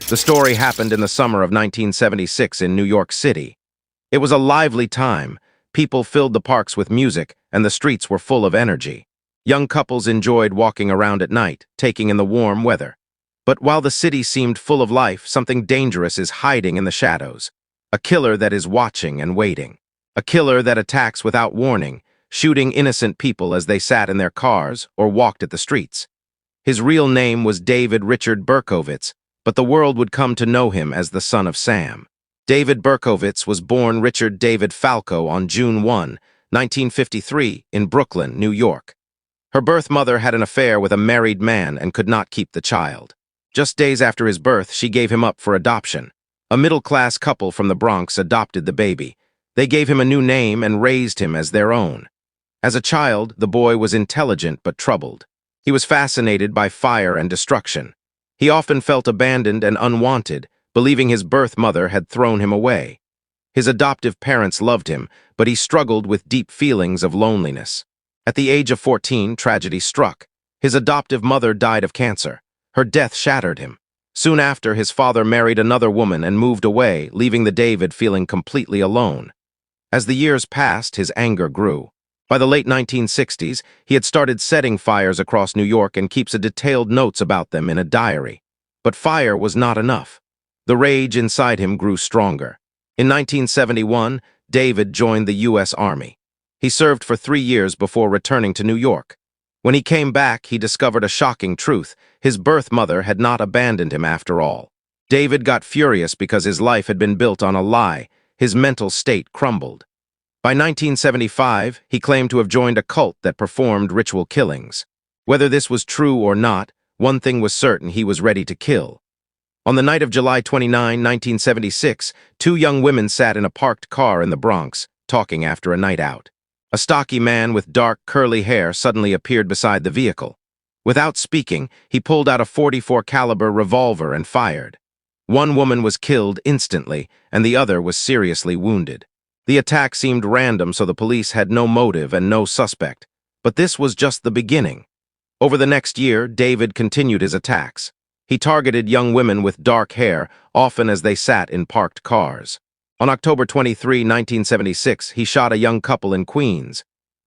The story happened in the summer of 1976 in New York City. It was a lively time. People filled the parks with music, and the streets were full of energy. Young couples enjoyed walking around at night, taking in the warm weather. But while the city seemed full of life, something dangerous is hiding in the shadows. A killer that is watching and waiting. A killer that attacks without warning, shooting innocent people as they sat in their cars or walked at the streets. His real name was David Richard Berkowitz, but the world would come to know him as the son of Sam. David Berkowitz was born Richard David Falco on June 1, 1953, in Brooklyn, New York. Her birth mother had an affair with a married man and could not keep the child. Just days after his birth, she gave him up for adoption. A middle-class couple from the Bronx adopted the baby. They gave him a new name and raised him as their own. As a child, the boy was intelligent but troubled. He was fascinated by fire and destruction. He often felt abandoned and unwanted, believing his birth mother had thrown him away. His adoptive parents loved him, but he struggled with deep feelings of loneliness. At the age of 14, tragedy struck. His adoptive mother died of cancer. Her death shattered him. Soon after, his father married another woman and moved away, leaving the David feeling completely alone. As the years passed, his anger grew. By the late 1960s, he had started setting fires across New York and keeps detailed notes about them in a diary. But fire was not enough. The rage inside him grew stronger. In 1971, David joined the U.S. Army. He served for 3 years before returning to New York. When he came back, he discovered a shocking truth. His birth mother had not abandoned him after all. David got furious because his life had been built on a lie. His mental state crumbled. By 1975, he claimed to have joined a cult that performed ritual killings. Whether this was true or not, one thing was certain: he was ready to kill. On the night of July 29, 1976, 2 young women sat in a parked car in the Bronx, talking after a night out. A stocky man with dark, curly hair suddenly appeared beside the vehicle. Without speaking, he pulled out a .44 caliber revolver and fired. One woman was killed instantly, and the other was seriously wounded. The attack seemed random, so the police had no motive and no suspect. But this was just the beginning. Over the next year, David continued his attacks. He targeted young women with dark hair, often as they sat in parked cars. On October 23, 1976, he shot a young couple in Queens.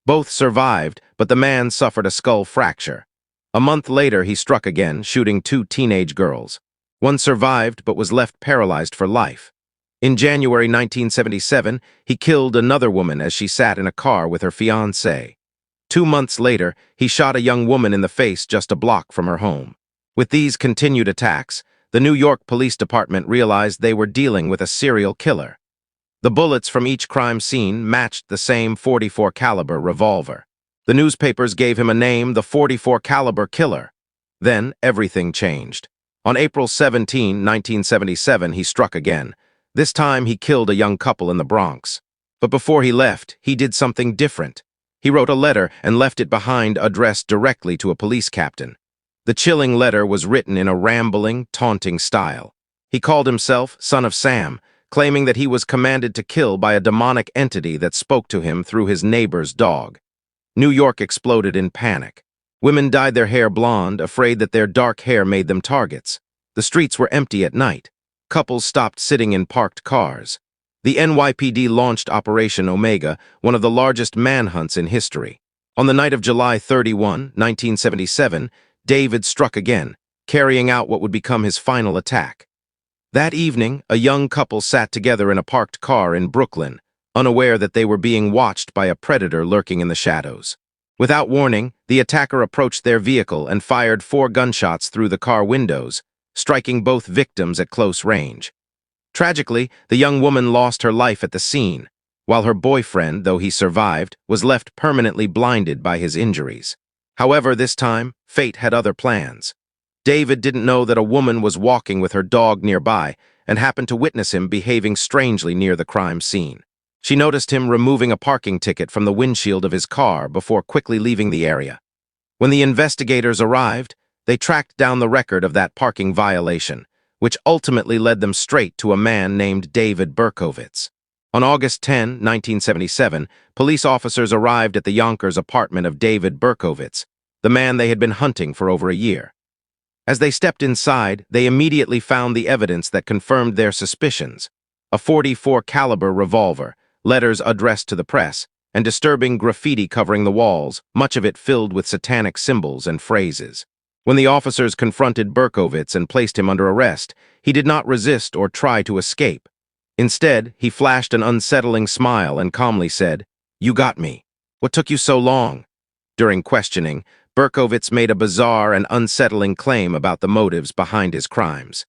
Both survived, but the man suffered a skull fracture. A month later, he struck again, shooting 2 teenage girls. One survived, but was left paralyzed for life. In January 1977, he killed another woman as she sat in a car with her fiancé. 2 months later, he shot a young woman in the face just a block from her home. With these continued attacks, the New York Police Department realized they were dealing with a serial killer. The bullets from each crime scene matched the same .44 caliber revolver. The newspapers gave him a name: the .44 caliber killer. Then everything changed. On April 17, 1977, he struck again. This time, he killed a young couple in the Bronx. But before he left, he did something different. He wrote a letter and left it behind, addressed directly to a police captain. The chilling letter was written in a rambling, taunting style. He called himself Son of Sam, claiming that he was commanded to kill by a demonic entity that spoke to him through his neighbor's dog. New York exploded in panic. Women dyed their hair blonde, afraid that their dark hair made them targets. The streets were empty at night. Couples stopped sitting in parked cars. The NYPD launched Operation Omega, one of the largest manhunts in history. On the night of July 31, 1977, David struck again, carrying out what would become his final attack. That evening, a young couple sat together in a parked car in Brooklyn, unaware that they were being watched by a predator lurking in the shadows. Without warning, the attacker approached their vehicle and fired 4 gunshots through the car windows, striking both victims at close range. Tragically, the young woman lost her life at the scene, while her boyfriend, though he survived, was left permanently blinded by his injuries. However, this time, fate had other plans. David didn't know that a woman was walking with her dog nearby and happened to witness him behaving strangely near the crime scene. She noticed him removing a parking ticket from the windshield of his car before quickly leaving the area. When the investigators arrived, they tracked down the record of that parking violation, which ultimately led them straight to a man named David Berkowitz. On August 10, 1977, police officers arrived at the Yonkers apartment of David Berkowitz, the man they had been hunting for over a year. As they stepped inside, they immediately found the evidence that confirmed their suspicions. A .44 caliber revolver, letters addressed to the press, and disturbing graffiti covering the walls, much of it filled with satanic symbols and phrases. When the officers confronted Berkowitz and placed him under arrest, he did not resist or try to escape. Instead, he flashed an unsettling smile and calmly said, "You got me. What took you so long?" During questioning, Berkowitz made a bizarre and unsettling claim about the motives behind his crimes.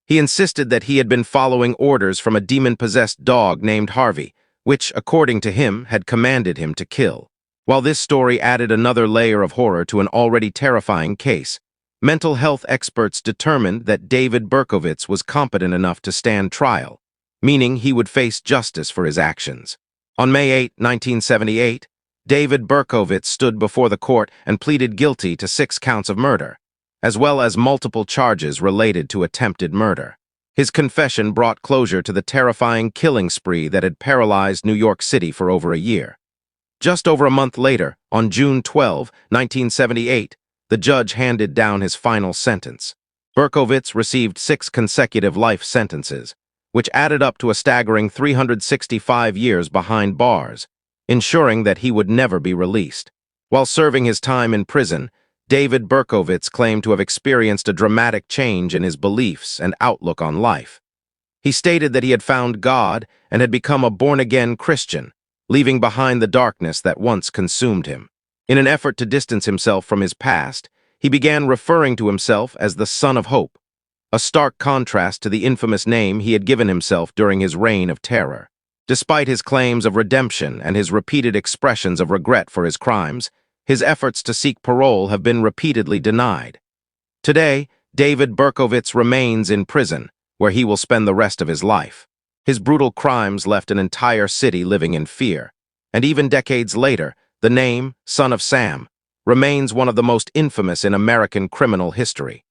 He insisted that he had been following orders from a demon-possessed dog named Harvey, which, according to him, had commanded him to kill. While this story added another layer of horror to an already terrifying case, mental health experts determined that David Berkowitz was competent enough to stand trial, meaning he would face justice for his actions. On May 8, 1978, David Berkowitz stood before the court and pleaded guilty to 6 counts of murder, as well as multiple charges related to attempted murder. His confession brought closure to the terrifying killing spree that had paralyzed New York City for over a year. Just over a month later, on June 12, 1978, the judge handed down his final sentence. Berkowitz received 6 consecutive life sentences, which added up to a staggering 365 years behind bars, ensuring that he would never be released. While serving his time in prison, David Berkowitz claimed to have experienced a dramatic change in his beliefs and outlook on life. He stated that he had found God and had become a born-again Christian, leaving behind the darkness that once consumed him. In an effort to distance himself from his past, he began referring to himself as the Son of Hope, a stark contrast to the infamous name he had given himself during his reign of terror. Despite his claims of redemption and his repeated expressions of regret for his crimes, his efforts to seek parole have been repeatedly denied. Today, David Berkowitz remains in prison, where he will spend the rest of his life. His brutal crimes left an entire city living in fear, and even decades later, the name, Son of Sam, remains one of the most infamous in American criminal history.